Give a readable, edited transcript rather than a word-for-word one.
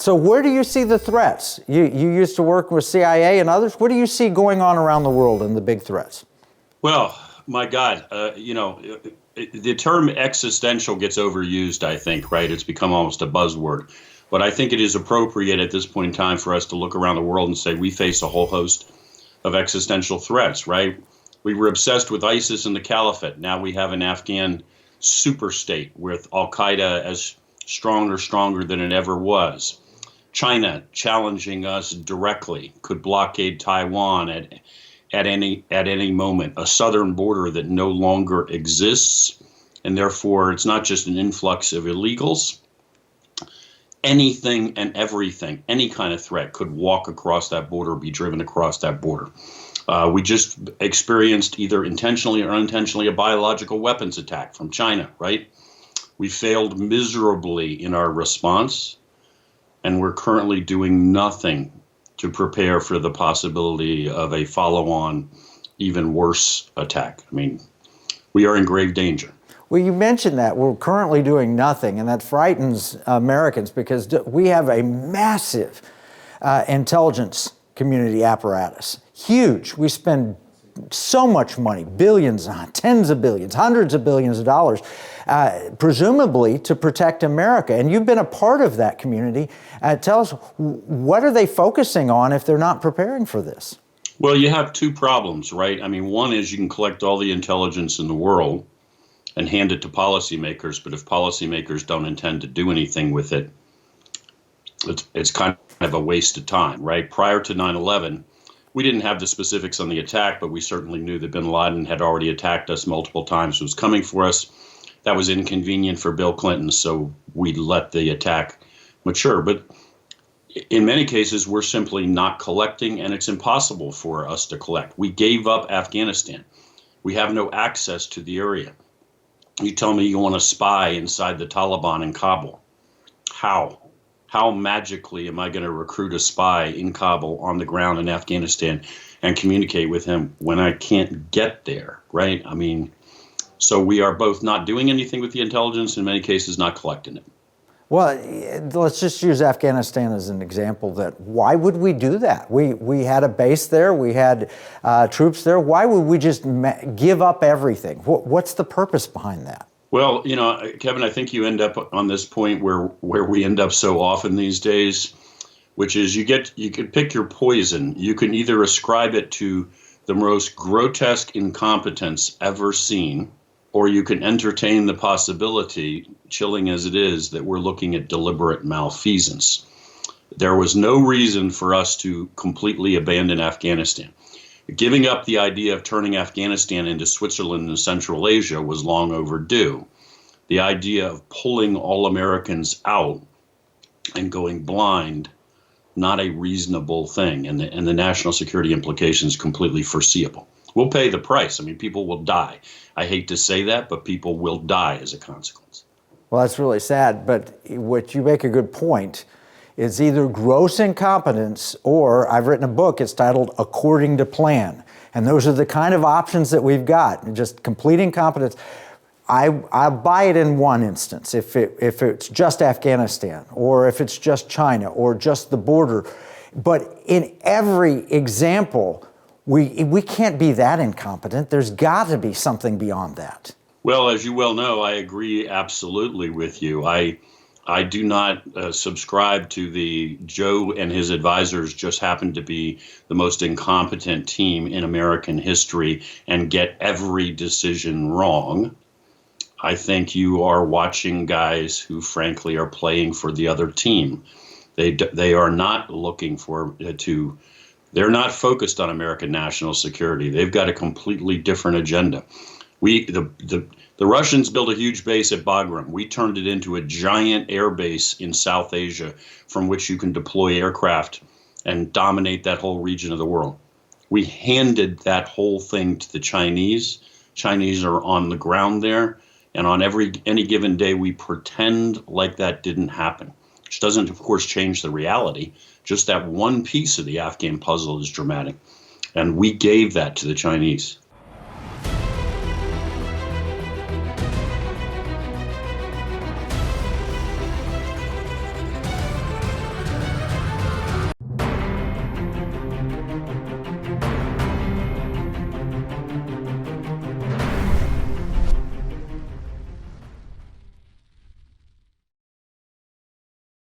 So where do you see the threats? You used to work with CIA and others. What do you see going on around the world in the big threats? Well, my God, the term existential gets overused, I think, right? It's become almost a buzzword. But I think it is appropriate at this point in time for us to look around the world and say we face a whole host of existential threats, right? We were obsessed with ISIS and the caliphate. Now we have an Afghan superstate with Al-Qaeda as stronger than it ever was. China challenging us directly, could blockade Taiwan at any moment, a southern border that no longer exists, and therefore it's not just an influx of illegals. Anything and everything, any kind of threat could walk across that border, be driven across that border. We just experienced either intentionally or unintentionally a biological weapons attack from China, right? We failed miserably in our response, and we're currently doing nothing to prepare for the possibility of a follow-on, even worse attack. I mean, we are in grave danger. Well, you mentioned that we're currently doing nothing, and that frightens Americans because we have a massive intelligence community apparatus. Huge. We spend so much money, billions, tens of billions, hundreds of billions of dollars, presumably to protect America. And you've been a part of that community. Tell us, what are they focusing on if they're not preparing for this? Well, you have two problems, right? I mean, one is you can collect all the intelligence in the world and hand it to policymakers, but if policymakers don't intend to do anything with it, it's kind of a waste of time, right? Prior to 9/11, we didn't have the specifics on the attack, but we certainly knew that bin Laden had already attacked us multiple times, was coming for us. That was inconvenient for Bill Clinton, so we let the attack mature. But in many cases, we're simply not collecting, and it's impossible for us to collect. We gave up Afghanistan. We have no access to the area. You tell me you want to spy inside the Taliban in Kabul. How? How magically am I going to recruit a spy in Kabul on the ground in Afghanistan and communicate with him when I can't get there, right? I mean, so we are both not doing anything with the intelligence, in many cases not collecting it. Well, let's just use Afghanistan as an example. That why would we do that? We had a base there, we had troops there. Why would we just give up everything? What's the purpose behind that? Well, you know, Kevin, I think you end up on this point where we end up so often these days, which is you can pick your poison. You can either ascribe it to the most grotesque incompetence ever seen, or you can entertain the possibility, chilling as it is, that we're looking at deliberate malfeasance. There was no reason for us to completely abandon Afghanistan. Giving up the idea of turning Afghanistan into Switzerland and Central Asia was long overdue. The idea of pulling all Americans out and going blind, not a reasonable thing, and the national security implications completely foreseeable. We'll pay the price. I mean, people will die. I hate to say that, but people will die as a consequence. Well, that's really sad, but what you make a good point. It's either gross incompetence or I've written a book, it's titled According to Plan. And those are the kind of options that we've got, just complete incompetence. I'll buy it in one instance, if it's just Afghanistan or if it's just China or just the border. But in every example, we can't be that incompetent. There's got to be something beyond that. Well, as you well know, I agree absolutely with you. I do not subscribe to the Joe and his advisors just happen to be the most incompetent team in American history and get every decision wrong. I think you are watching guys who, frankly, are playing for the other team. They are not looking they're not focused on American national security. They've got a completely different agenda. The Russians built a huge base at Bagram. We turned it into a giant air base in South Asia from which you can deploy aircraft and dominate that whole region of the world. We handed that whole thing to the Chinese. Chinese are on the ground there, and on any given day we pretend like that didn't happen, which doesn't, of course, change the reality. Just that one piece of the Afghan puzzle is dramatic, and we gave that to the Chinese.